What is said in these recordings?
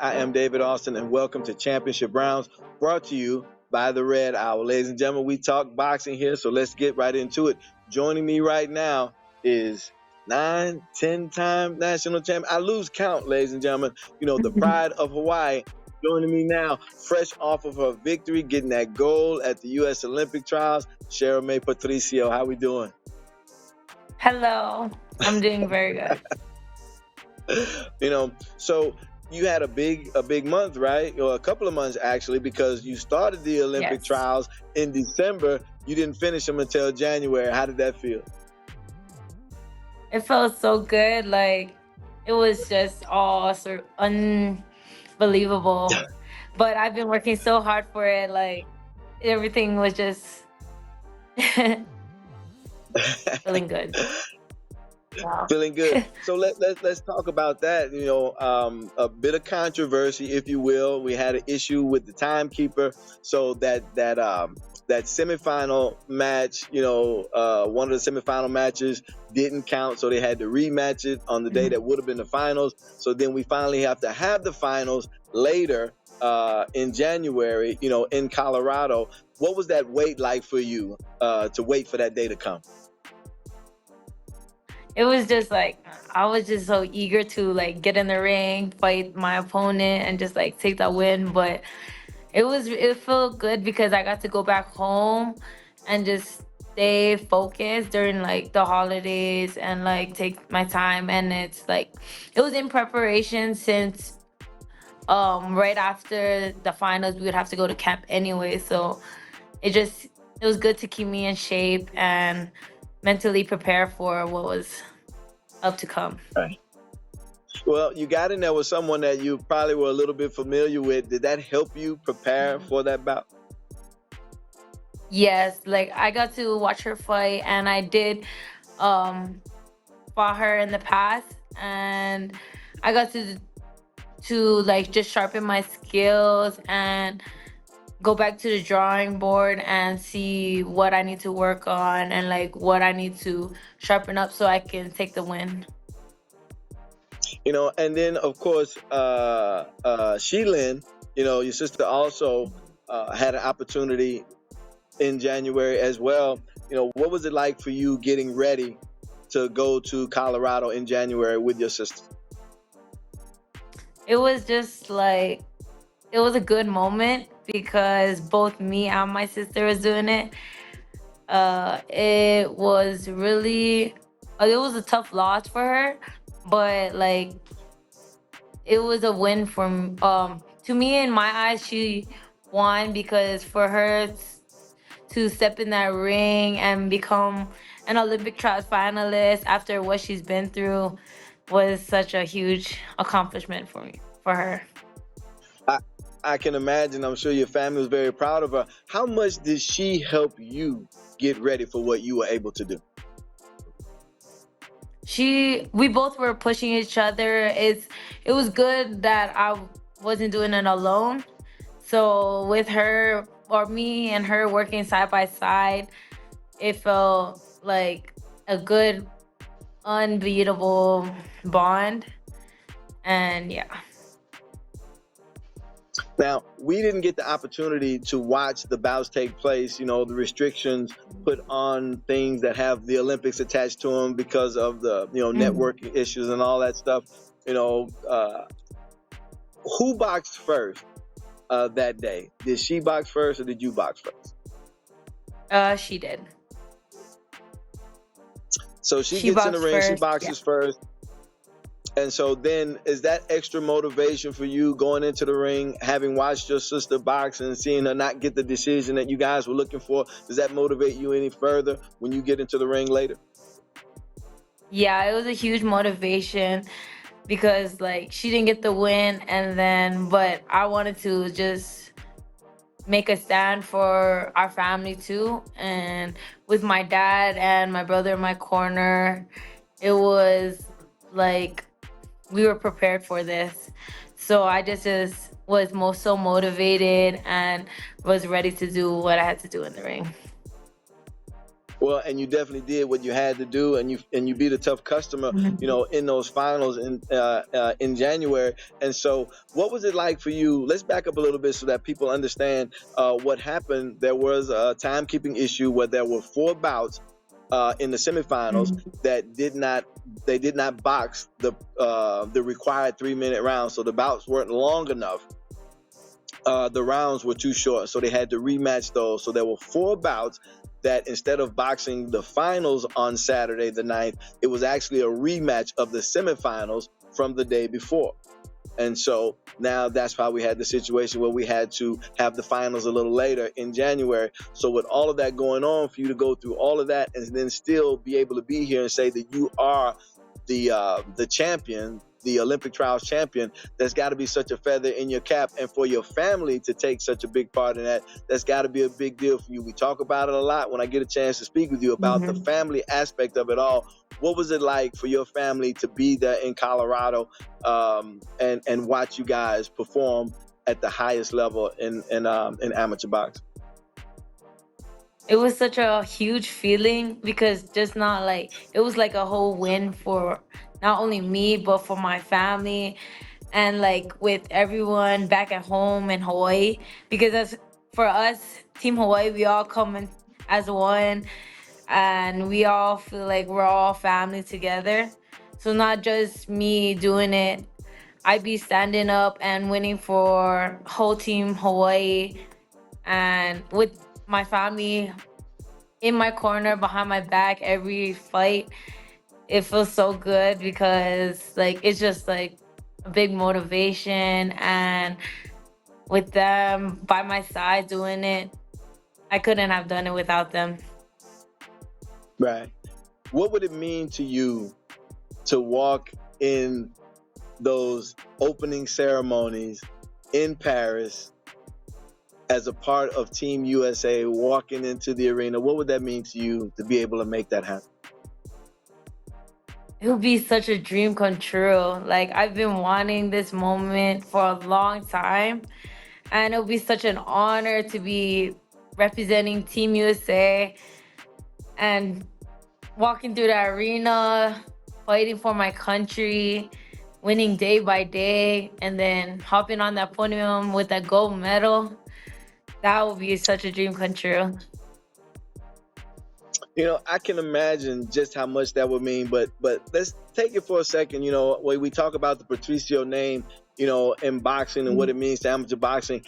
I am David Austin, and welcome to Championship Rounds, brought to you by the Red Owl. Ladies and gentlemen, we talk boxing here, so let's get right into it. Joining me right now is 9, 10-time national champion. I lose count, ladies and gentlemen. You know, the pride of Hawaii. Joining me now, fresh off of her victory, getting that gold at the U.S. Olympic trials, Shera Mae Patricio. How we doing? Hello, I'm doing very good. So you had a big month, right? Or a couple of months actually, because you started the Olympic Yes. trials in December. You didn't finish them until January. How did that feel? It felt so good. Like, it was just all sort of unbelievable. But I've been working so hard for it. Like, everything was just feeling good. Wow. Feeling good. So let's talk about that. A bit of controversy, if you will. We had an issue with the timekeeper, so that semifinal match, one of the semifinal matches didn't count, so they had to rematch it on the day that would have been the finals. So then we finally have to have the finals later in January, in Colorado. What was that wait like for you to wait for that day to come? It was just like, I was just so eager to like get in the ring, fight my opponent, and just like take that win. But it felt good because I got to go back home and just stay focused during like the holidays and like take my time. And it's like, it was in preparation since right after the finals we would have to go to camp anyway. So it was good to keep me in shape and mentally prepare for what was up to come. Right. Well, you got in there with someone that you probably were a little bit familiar with. Did that help you prepare for that bout? Yes, like I got to watch her fight, and I did fought her in the past, and I got to like just sharpen my skills and go back to the drawing board and see what I need to work on and like what I need to sharpen up so I can take the win. And then of course, Sheilin, your sister also had an opportunity in January as well. What was it like for you getting ready to go to Colorado in January with your sister? It was just like, it was a good moment because both me and my sister was doing it. It was really, it was a tough loss for her, but like, it was a win from, to me, in my eyes, she won because for her to step in that ring and become an Olympic trials finalist after what she's been through was such a huge accomplishment for her. I can imagine. I'm sure your family was very proud of her. How much did she help you get ready for what you were able to do? We both were pushing each other. It was good that I wasn't doing it alone. So with her, or me and her working side by side, it felt like a good, unbeatable bond. And yeah. Now, we didn't get the opportunity to watch the bouts take place. The restrictions put on things that have the Olympics attached to them because of the, networking issues and all that stuff. Who boxed first that day? Did she box first or did you box first? She did. So she gets in the ring, she boxes first. And so then, is that extra motivation for you going into the ring, having watched your sister box and seeing her not get the decision that you guys were looking for? Does that motivate you any further when you get into the ring later? Yeah, it was a huge motivation because like she didn't get the win, but I wanted to just make a stand for our family too. And with my dad and my brother in my corner, it was like, we were prepared for this. So I just was so motivated and was ready to do what I had to do in the ring. Well, and you definitely did what you had to do, and you beat a tough customer, Mhm. in those finals in January. And so, what was it like for you? Let's back up a little bit so that people understand what happened. There was a timekeeping issue where there were four bouts in the semifinals Mhm. that did not box the required 3 minute round, so the bouts weren't long enough. The rounds were too short, so they had to rematch those. So there were four bouts that instead of boxing the finals on Saturday the 9th, it was actually a rematch of the semifinals from the day before. And so now that's why we had the situation where we had to have the finals a little later in January. So with all of that going on, for you to go through all of that and then still be able to be here and say that you are the champion, the Olympic trials champion, that's got to be such a feather in your cap. And for your family to take such a big part in that, that's got to be a big deal for you. We talk about it a lot when I get a chance to speak with you about the Mhm. family aspect of it all. What was it like for your family to be there in Colorado, and watch you guys perform at the highest level in amateur boxing? It was such a huge feeling because just not like it was like a whole win for not only me but for my family and like with everyone back at home in Hawaii because as for us team Hawaii we all come in as one and we all feel like we're all family together. So not just me doing it, I be standing up and winning for whole team Hawaii and with my family in my corner behind my back every fight. It feels so good because like it's just like a big motivation and with them by my side doing it, I couldn't have done it without them. Right. What would it mean to you to walk in those opening ceremonies in Paris as a part of Team USA, walking into the arena? What would that mean to you to be able to make that happen? It would be such a dream come true. Like I've been wanting this moment for a long time and it would be such an honor to be representing Team USA and walking through the arena, fighting for my country, winning day by day, and then hopping on that podium with that gold medal. That would be such a dream come true. I can imagine just how much that would mean, but let's take it for a second. When we talk about the Patricio name, in boxing and what it means to amateur boxing,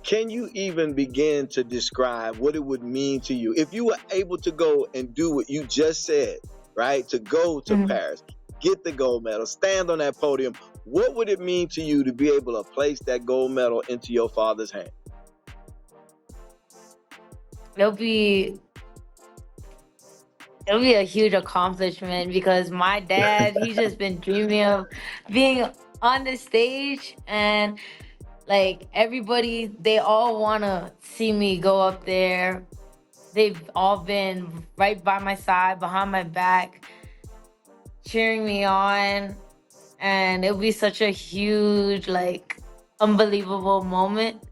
can you even begin to describe what it would mean to you if you were able to go and do what you just said, right? To go to Mhm. Paris, get the gold medal, stand on that podium. What would it mean to you to be able to place that gold medal into your father's hand? It'll be it'll be a huge accomplishment because my dad, he's just been dreaming of being on the stage and like everybody, they all wanna see me go up there. They've all been right by my side, behind my back, cheering me on. And it'll be such a huge, like, unbelievable moment.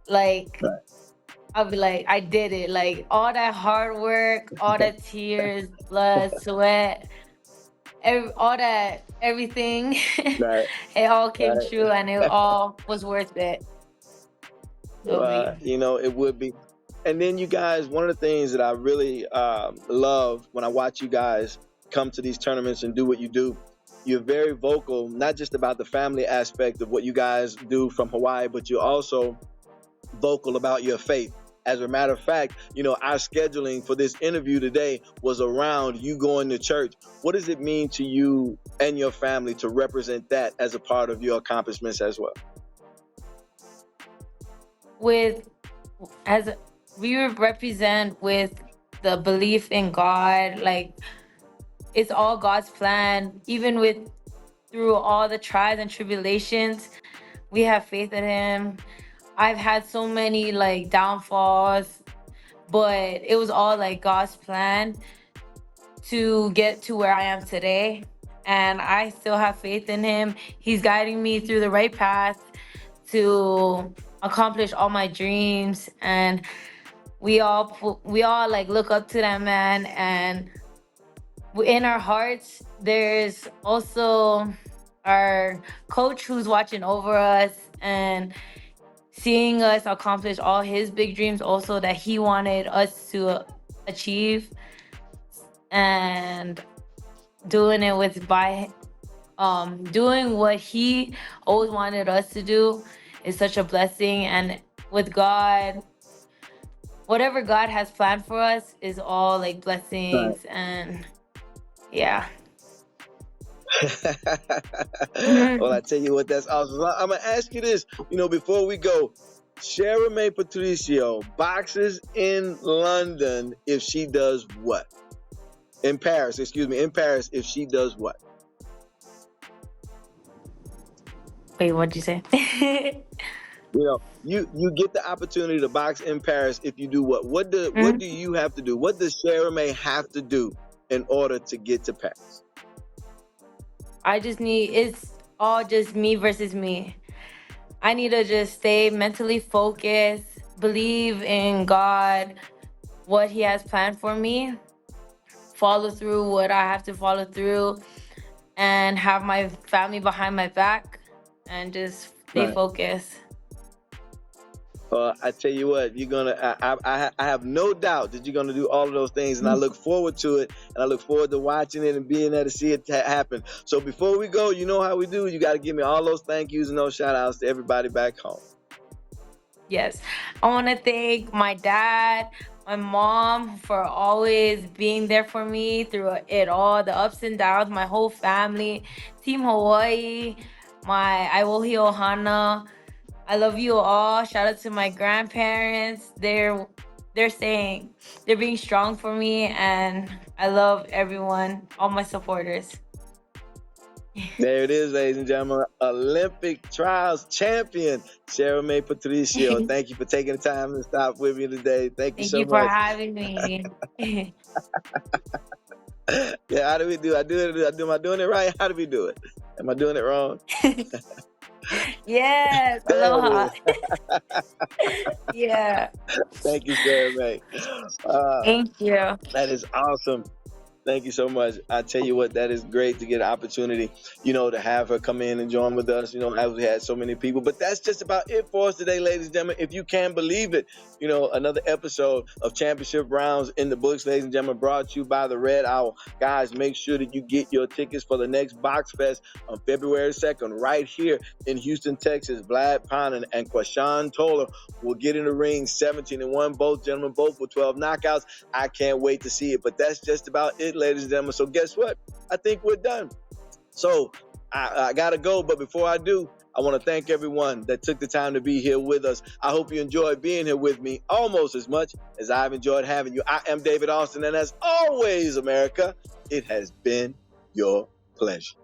Like, Right. I'll be like, I did it. Like, all that hard work, all that tears, blood, sweat, all that, everything, Right. it all came Right. true and it all was worth it. It'll be. It would be. And then you guys, one of the things that I really love when I watch you guys come to these tournaments and do what you do, you're very vocal, not just about the family aspect of what you guys do from Hawaii, but you're also vocal about your faith. As a matter of fact, our scheduling for this interview today was around you going to church. What does it mean to you and your family to represent that as a part of your accomplishments as well? With as we represent with the belief in God, like it's all God's plan. Even with through all the trials and tribulations, we have faith in Him. I've had so many like downfalls, but it was all like God's plan to get to where I am today. And I still have faith in Him. He's guiding me through the right path to accomplish all my dreams. And we all like look up to that man, and in our hearts there's also our coach who's watching over us and seeing us accomplish all his big dreams also that he wanted us to achieve, and doing it with by doing what he always wanted us to do is such a blessing. And with God, whatever God has planned for us is all like blessings. Right. And yeah. Well, I tell you what, that's awesome. I'm gonna ask you this, before we go. Shera Mae Patricio boxes in London if she does what? In Paris, if she does what? Wait, what'd you say? You get the opportunity to box in Paris if you do what? What do you have to do? What does Shera Mae have to do in order to get to Paris? It's all just me versus me. I need to just stay mentally focused, believe in God, what he has planned for me, follow through what I have to follow through, and have my family behind my back, and just stay focused. I tell you what, you're gonna. I have no doubt that you're gonna do all of those things, and I look forward to it, and I look forward to watching it and being there to see it happen. So before we go, you know how we do. You got to give me all those thank yous and those shout outs to everybody back home. Yes, I want to thank my dad, my mom for always being there for me through it all, the ups and downs, my whole family, Team Hawaii, my Aiwohi Ohana. I love you all. Shout out to my grandparents. They're being strong for me, and I love everyone, all my supporters. There it is, ladies and gentlemen. Olympic trials champion, Shera Mae Patricio. Thank you for taking the time to stop with me today. Thank you so much. Thank you for having me. Yeah, how do we do? Am I doing it right? How do we do it? Am I doing it wrong? Yes, aloha. Yeah. Thank you, Shera Mae. Thank you. That is awesome. Thank you so much. I tell you what, that is great to get an opportunity, to have her come in and join with us, as we had so many people. But that's just about it for us today, ladies and gentlemen. If you can believe it, another episode of Championship Rounds in the books, ladies and gentlemen, brought to you by the Red Owl. Guys, make sure that you get your tickets for the next Box Fest on February 2nd, right here in Houston, Texas. Vlad Ponin and Quashan Toller will get in the ring 17-1. Both gentlemen, both with 12 knockouts. I can't wait to see it. But that's just about it, ladies and gentlemen. So guess what? I think we're done. So I gotta go, but before I do, I want to thank everyone that took the time to be here with us. I hope you enjoyed being here with me almost as much as I've enjoyed having you. I am David Austin, and as always, America, it has been your pleasure.